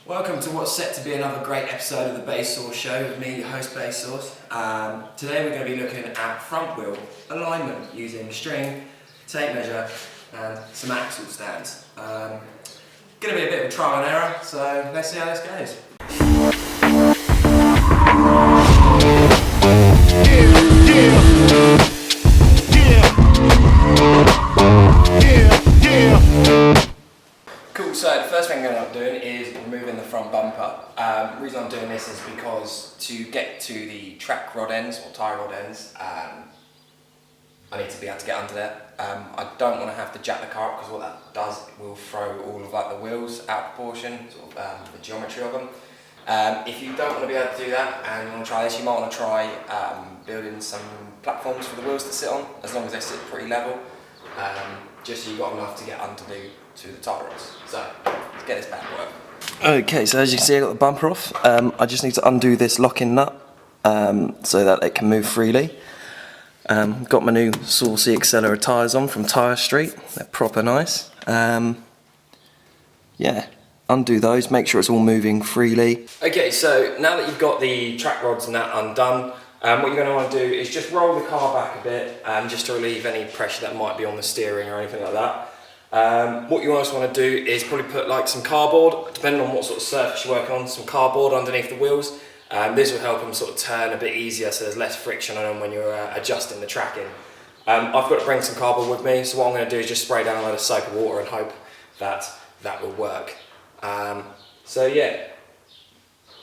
Welcome to what's set to be another great episode of the Bae Sauce Show with me, your host Bae Sauce. Today we're going to be looking at front wheel alignment using string, tape measure and some axle stands. Going to be a bit of a trial and error, so let's see how this goes. Cool, so the first thing I'm going to end up doing is removing the front bumper. The reason I'm doing this is because to get to the track rod ends or tie rod ends, I need to be able to get under there. I don't want to have to jack the car up because what that does, it will throw all of the wheels out of proportion, sort of the geometry of them. If you don't want to be able to do that and you want to try this, you might want to try building some platforms for the wheels to sit on, as long as they sit pretty level, just so you've got enough to get underneath to the tie rods. So let's get this back work. Okay, so as you can see I got the bumper off. I just need to undo this locking nut so that it can move freely. Got my new saucy Accelera tyres on from Tyre Street, they're proper nice. Yeah, undo those, make sure it's all moving freely. Okay, so now that you've got the track rods and that undone, what you're going to want to do is just roll the car back a bit, just to relieve any pressure that might be on the steering or anything like that. What you also want to do is probably put like some cardboard, depending on what sort of surface you're working on, some cardboard underneath the wheels. This will help them sort of turn a bit easier so there's less friction on them when you're adjusting the tracking. I've got to bring some cardboard with me, so what I'm going to do is just spray down a load of soap and water and hope that that will work. So yeah.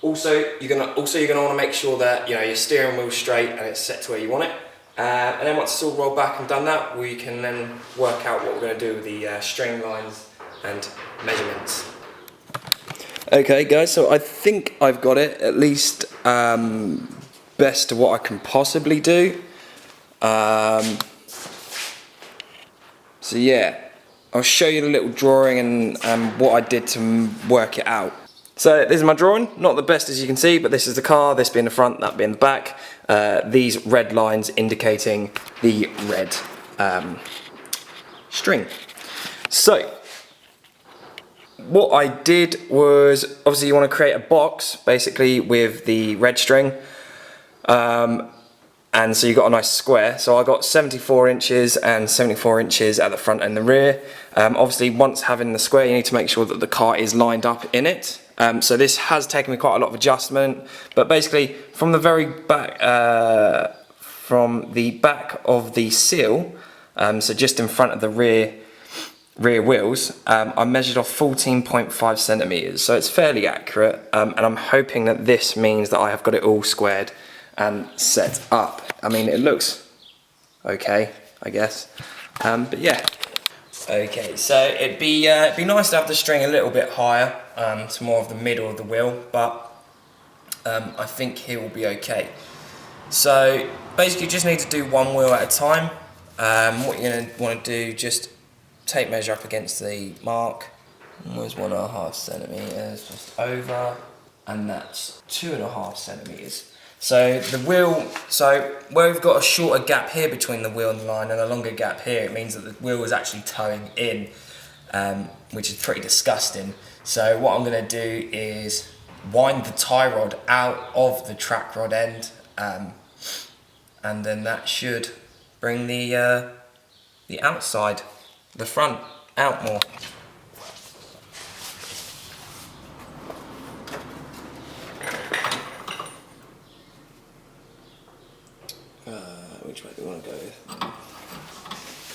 Also you're going to want to make sure that your steering wheel's straight and it's set to where you want it. And then once it's all rolled back and done that, we can then work out what we're going to do with the string lines and measurements. Okay guys, so I think I've got it, at least best to what I can possibly do. So yeah, I'll show you the little drawing and what I did to work it out. So this is my drawing, not the best as you can see, but this is the car, this being the front, that being the back. These red lines indicating the red string. So what I did was, obviously you want to create a box basically with the red string, and so you got a nice square. So I got 74 inches and 74 inches at the front and the rear. Obviously once having the square, you need to make sure that the car is lined up in it. So this has taken me quite a lot of adjustment, but basically from the very back, from the back of the seal, so just in front of the rear wheels, I measured off 14.5 centimeters, so it's fairly accurate, and I'm hoping that this means that I have got it all squared and set up. I mean, it looks okay, I guess, but yeah. Okay, so it'd be nice to have the string a little bit higher, to more of the middle of the wheel, but I think here will be okay. So basically you just need to do one wheel at a time. What you're going to want to do, just tape measure up against the mark, almost 1.5 centimeters, just over, and that's 2.5 centimeters. So the wheel, so where we've got a shorter gap here between the wheel and the line and a longer gap here, it means that the wheel is actually towing in, which is pretty disgusting. So what I'm going to do is wind the tie rod out of the track rod end, and then that should bring the outside, the front, out more. Which way do we want to go with?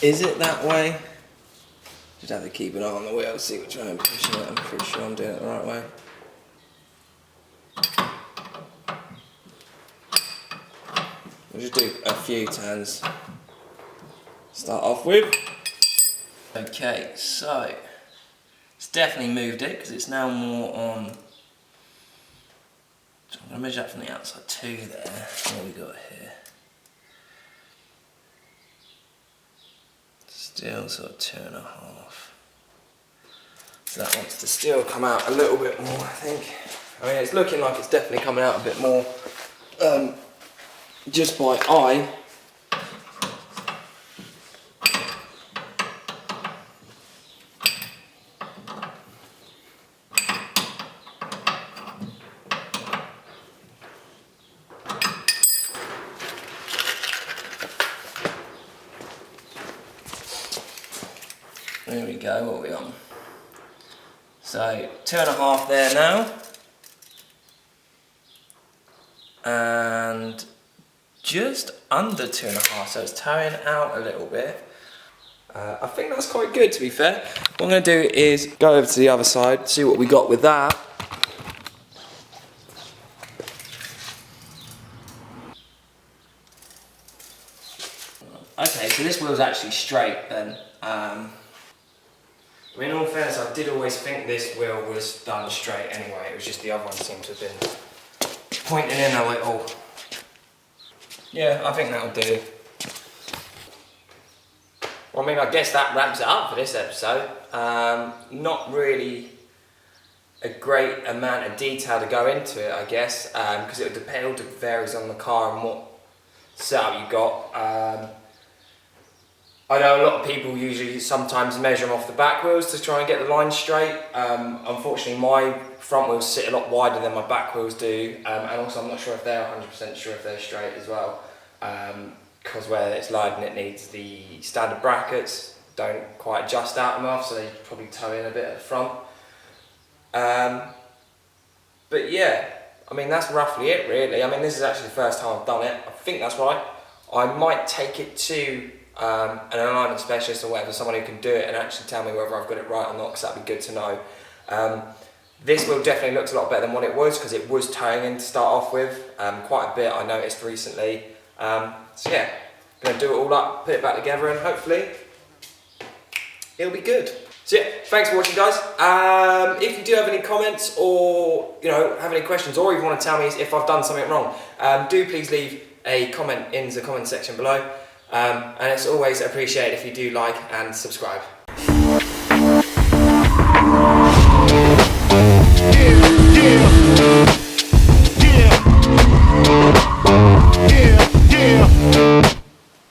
Is it that way? Just have to keep an eye on the wheel, see which way I'm pushing it. I'm pretty sure I'm doing it the right way. We'll just do a few turns. Start off with. Okay, so it's definitely moved it because it's now more on. So I'm going to measure that from the outside to there. What we got here? Still sort of 2.5. So that wants to still come out a little bit more, I think. I mean, it's looking like it's definitely coming out a bit more, just by eye. There we go, what are we on? So 2.5 there now. And just under 2.5, so it's towing out a little bit. I think that's quite good, to be fair. What I'm going to do is go over to the other side, see what we got with that. Okay, so this wheel's actually straight then. I mean, in all fairness, I did always think this wheel was done straight anyway. It was just the other one seemed to have been pointing in a little. Yeah, I think that'll do. Well, I mean, I guess that wraps it up for this episode. Not really a great amount of detail to go into it, I guess, because it would depend, it varies on the car and what setup you got. I know a lot of people usually sometimes measure them off the back wheels to try and get the line straight. Unfortunately, my front wheels sit a lot wider than my back wheels do, and also I'm not sure if they're 100% sure if they're straight as well, because where it's lined and it needs the standard brackets, don't quite adjust out enough, so they probably toe in a bit at the front. But yeah, I mean, that's roughly it really. I mean, this is actually the first time I've done it. I think that's right. I might take it to an alignment specialist or whatever, someone who can do it and actually tell me whether I've got it right or not, because that'd be good to know. This wheel definitely looks a lot better than what it was, because it was towing in to start off with, quite a bit I noticed recently. So yeah, I'm going to do it all up, put it back together, and hopefully it'll be good. So yeah, thanks for watching, guys. If you do have any comments or have any questions, or even want to tell me if I've done something wrong, do please leave a comment in the comment section below. And it's always appreciated if you do like and subscribe.